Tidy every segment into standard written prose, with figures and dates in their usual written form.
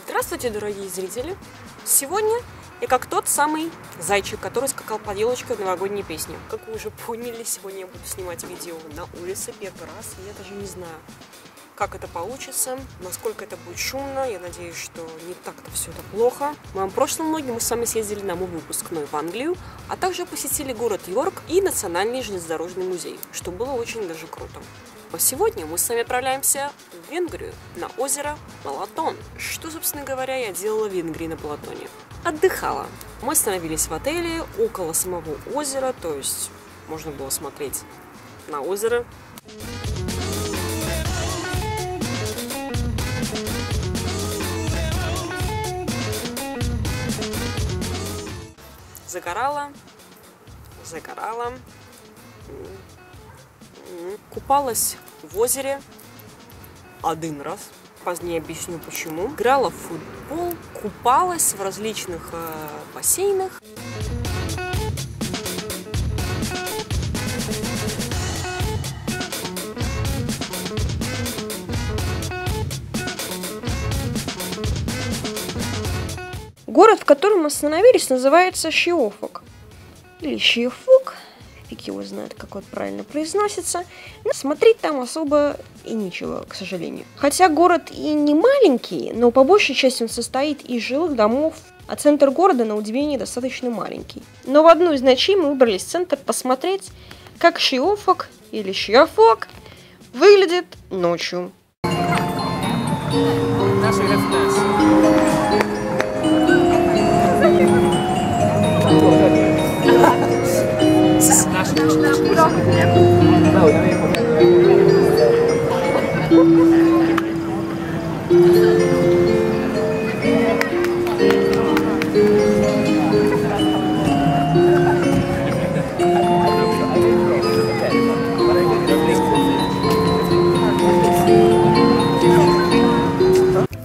Здравствуйте, дорогие зрители! Сегодня я как тот самый зайчик, который скакал под елочкой в новогодней песне. Как вы уже поняли, сегодня я буду снимать видео на улице первый раз. Я даже не знаю, как это получится, насколько это будет шумно. Я надеюсь, что не так-то все это плохо. В моем прошлом влоге мы с вами съездили на мой выпускной в Англию, а также посетили город Йорк и Национальный железнодорожный музей, что было очень даже круто. А сегодня мы с вами отправляемся в Венгрию, на озеро Балатон. Что, собственно говоря, я делала в Венгрии на Балатоне? Отдыхала. Мы остановились в отеле около самого озера, то есть можно было смотреть на озеро. Загорала. Купалась в озере один раз. Позднее объясню почему. Играла в футбол, купалась в различных бассейнах. Город, в котором мы остановились, называется Шиофок. Или Шиофок. Фиг его знает, как вот правильно произносится. Но смотреть там особо и нечего, к сожалению. Хотя город и не маленький, но по большей части он состоит из жилых домов, а центр города, на удивление, достаточно маленький. Но в одну из ночей мы выбрались в центр посмотреть, как Шиофок или Шиофок выглядит ночью.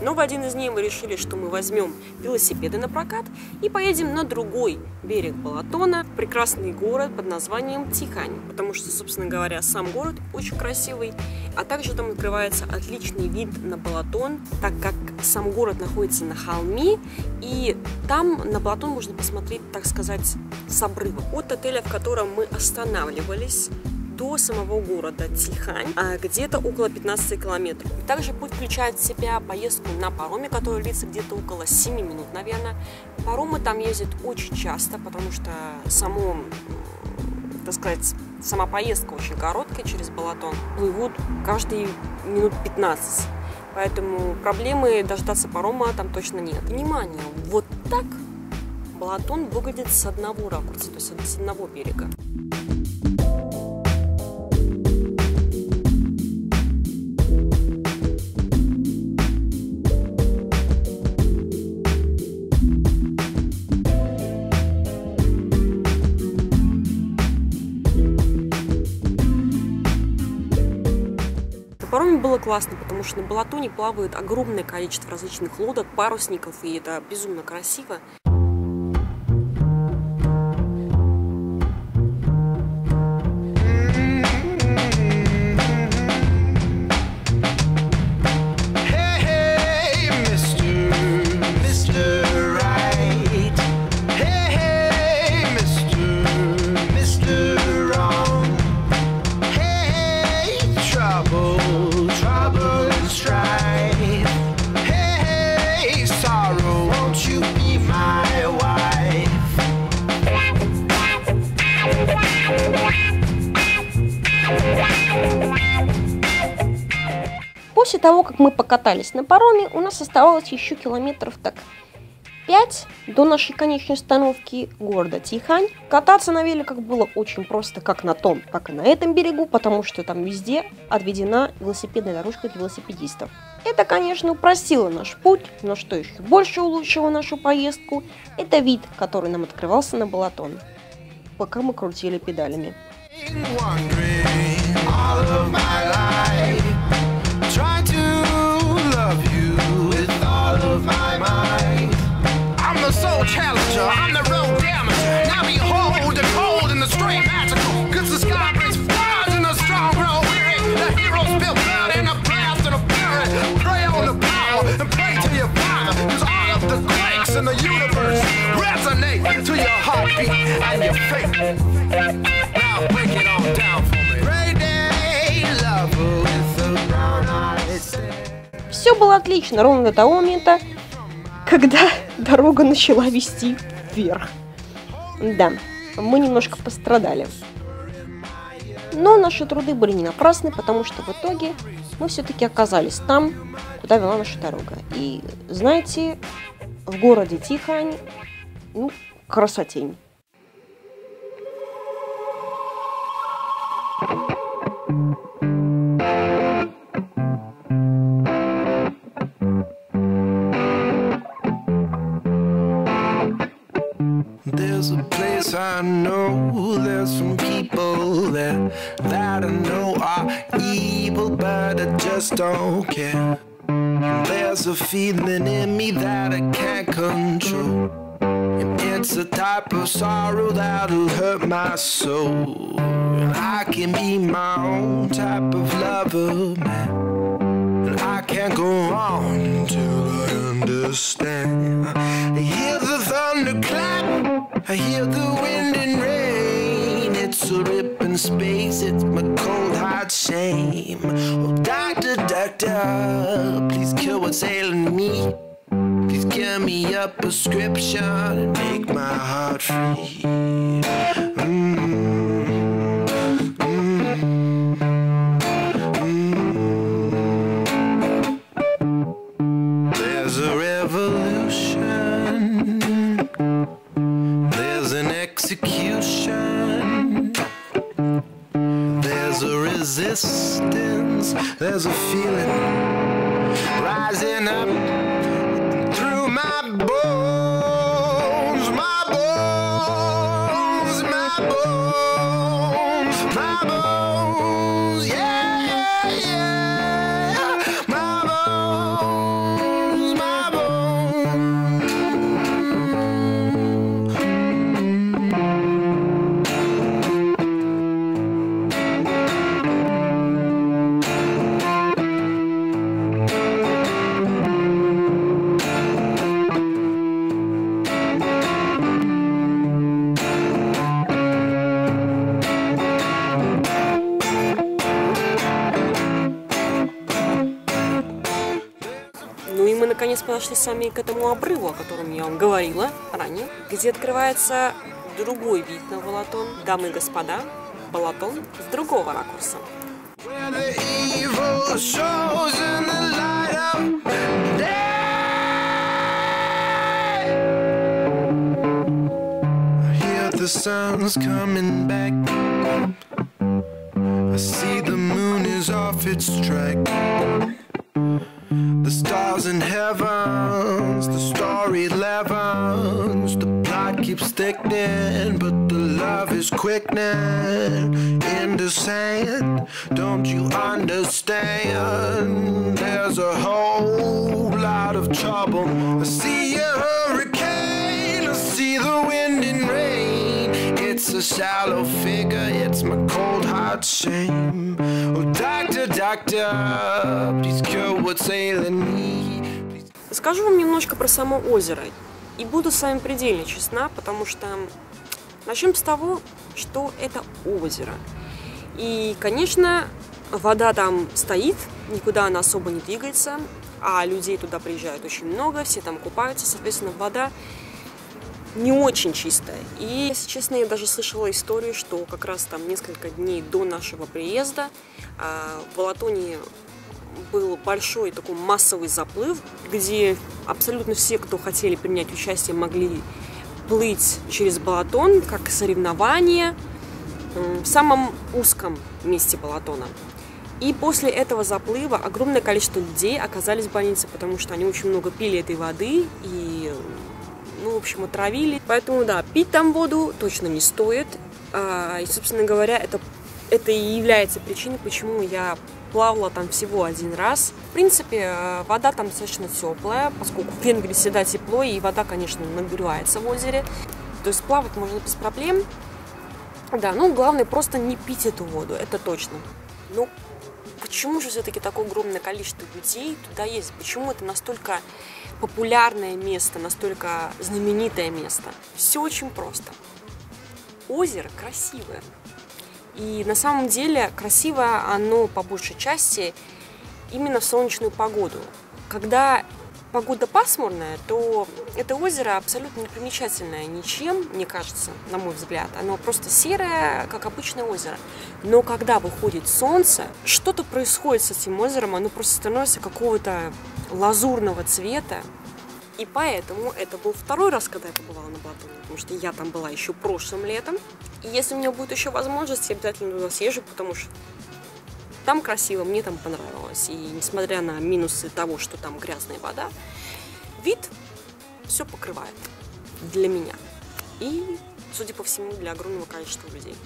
Но в один из дней мы решили, что мы возьмем велосипеды на прокат и поедем на другой берег Балатона, прекрасный город под названием Тихань, потому что, собственно говоря, сам город очень красивый, а также там открывается отличный вид на Балатон, так как сам город находится на холме, и там на Балатон можно посмотреть, так сказать, с обрыва. От отеля, в котором мы останавливались, до самого города Тихань, где-то около 15 километров. Также путь включает в себя поездку на пароме, которая длится где-то около 7 минут, наверное. Паромы там ездят очень часто, потому что сама поездка очень короткая через Балатон. Плывут каждые минут 15. Поэтому проблемы дождаться парома там точно нет. Внимание, вот так Балатон выглядит с одного ракурса, то есть с одного берега. На пароме было классно, потому что на Балатоне плавает огромное количество различных лодок, парусников, и это безумно красиво. После того, как мы покатались на пароме, у нас оставалось еще километров так 5 до нашей конечной остановки города Тихань. Кататься на великах было очень просто как на том, так и на этом берегу, потому что там везде отведена велосипедная дорожка для велосипедистов. Это, конечно, упростило наш путь, но что еще больше улучшило нашу поездку, это вид, который нам открывался на Балатон, пока мы крутили педалями. I'm the soul challenger, I'm the road damager. Now behold the cold and the your face. Now break it on down for me. Great day, lover with a brown eyes. Все было отлично, ровно до того момента, когда дорога начала вести вверх. Да, мы немножко пострадали. Но наши труды были не напрасны, потому что в итоге мы все-таки оказались там, куда вела наша дорога. И знаете, в городе Тихань, ну, красотень. There's a place I know, there's some people there that I know are evil, but I just don't care. There's a feeling in me that I can't control, and it's a type of sorrow that'll hurt my soul. And I can be my own type of lover, man, and I can't go on until I understand. I hear the thunder clap, I hear the wind and rain. It's a rip in space, it's my cold heart shame. Oh, doctor, doctor, please cure what's ailing me. Please give me a prescription and make my heart free. There's a revolution, there's an execution, there's a resistance, there's a feeling rising up through my bones, my bones, my bones, my bones, yeah, yeah, yeah, my bones, my bones. Ну и мы наконец подошли сами к этому обрыву, о котором я вам говорила ранее, где открывается другой вид на Балатон. Дамы и господа, Балатон с другого ракурса. Where the evil shows in the light of day. I hear the sun's coming back. I see the moon is off its track. The stars in heavens, the story 11s. The plot keeps thickening, but the love is quickening into sand. Don't you understand? There's a whole lot of trouble. I see a hurricane, I see the wind and rain. It's a shallow figure, it's my cold heart shame. Oh, doctor, doctor, please cure what's ailing me. Расскажу вам немножко про само озеро. И буду с вами предельно честна, потому что начнем с того, что это озеро. И, конечно, вода там стоит, никуда она особо не двигается, а людей туда приезжают очень много, все там купаются, соответственно, вода не очень чистая. И, если честно, я даже слышала историю, что как раз там несколько дней до нашего приезда в Балатоне был большой такой массовый заплыв, где абсолютно все, кто хотели принять участие, могли плыть через Балатон, как соревнование в самом узком месте Балатона. И после этого заплыва огромное количество людей оказались в больнице, потому что они очень много пили этой воды и, ну, в общем, отравили. Поэтому, да, пить там воду точно не стоит. И, собственно говоря, это и является причиной, почему я плавала там всего один раз. В принципе, вода там достаточно теплая, поскольку в Венгрии всегда тепло, и вода, конечно, нагревается в озере. То есть плавать можно без проблем. Да, ну, главное просто не пить эту воду, это точно. Ну, почему же все-таки такое огромное количество людей туда ездит? Почему это настолько популярное место, настолько знаменитое место? Все очень просто. озеро красивое. И на самом деле красивое оно по большей части именно в солнечную погоду. Когда погода пасмурная, то это озеро абсолютно не примечательное ничем, мне кажется, на мой взгляд. Оно просто серое, как обычное озеро. Но когда выходит солнце, что-то происходит с этим озером, оно просто становится какого-то лазурного цвета. И поэтому это был второй раз, когда я побывала на Балатоне, потому что я там была еще прошлым летом. И если у меня будет еще возможность, я обязательно туда съезжу, потому что там красиво, мне там понравилось. И несмотря на минусы того, что там грязная вода, вид все покрывает для меня. И, судя по всему, для огромного количества людей.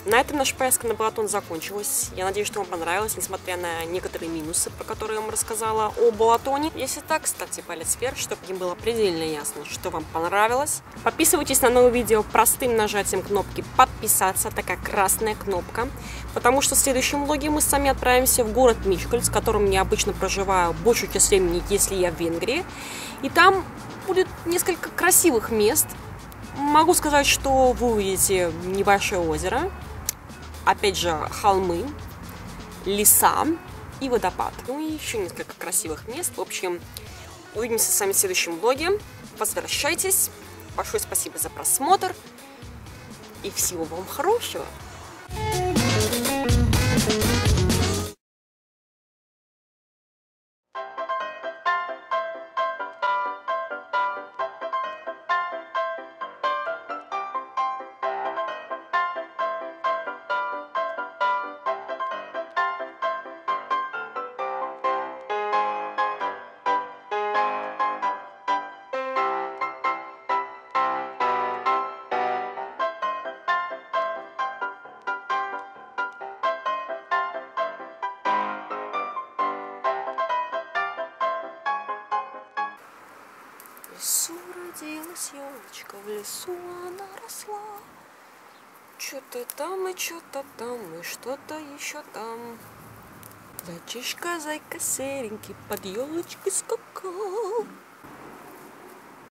На этом наша поездка на Балатон закончилась. Я надеюсь, что вам понравилось, несмотря на некоторые минусы, про которые я вам рассказала о Балатоне. Если так, ставьте палец вверх, чтобы мне было предельно ясно, что вам понравилось. Подписывайтесь на новые видео простым нажатием кнопки «Подписаться», такая красная кнопка. Потому что в следующем влоге мы сами отправимся в город Мичкольц, в котором я обычно проживаю большую часть времени, если я в Венгрии. И там будет несколько красивых мест. Могу сказать, что вы увидите небольшое озеро. Опять же, холмы, леса и водопад. Ну и еще несколько красивых мест. В общем, увидимся с вами в следующем влоге. Возвращайтесь. Большое спасибо за просмотр. И всего вам хорошего. В лесу родилась елочка, в лесу она росла. Что-то там и что-то там, и что-то еще там. Зайчишка, зайка серенький, под елочкой скакал.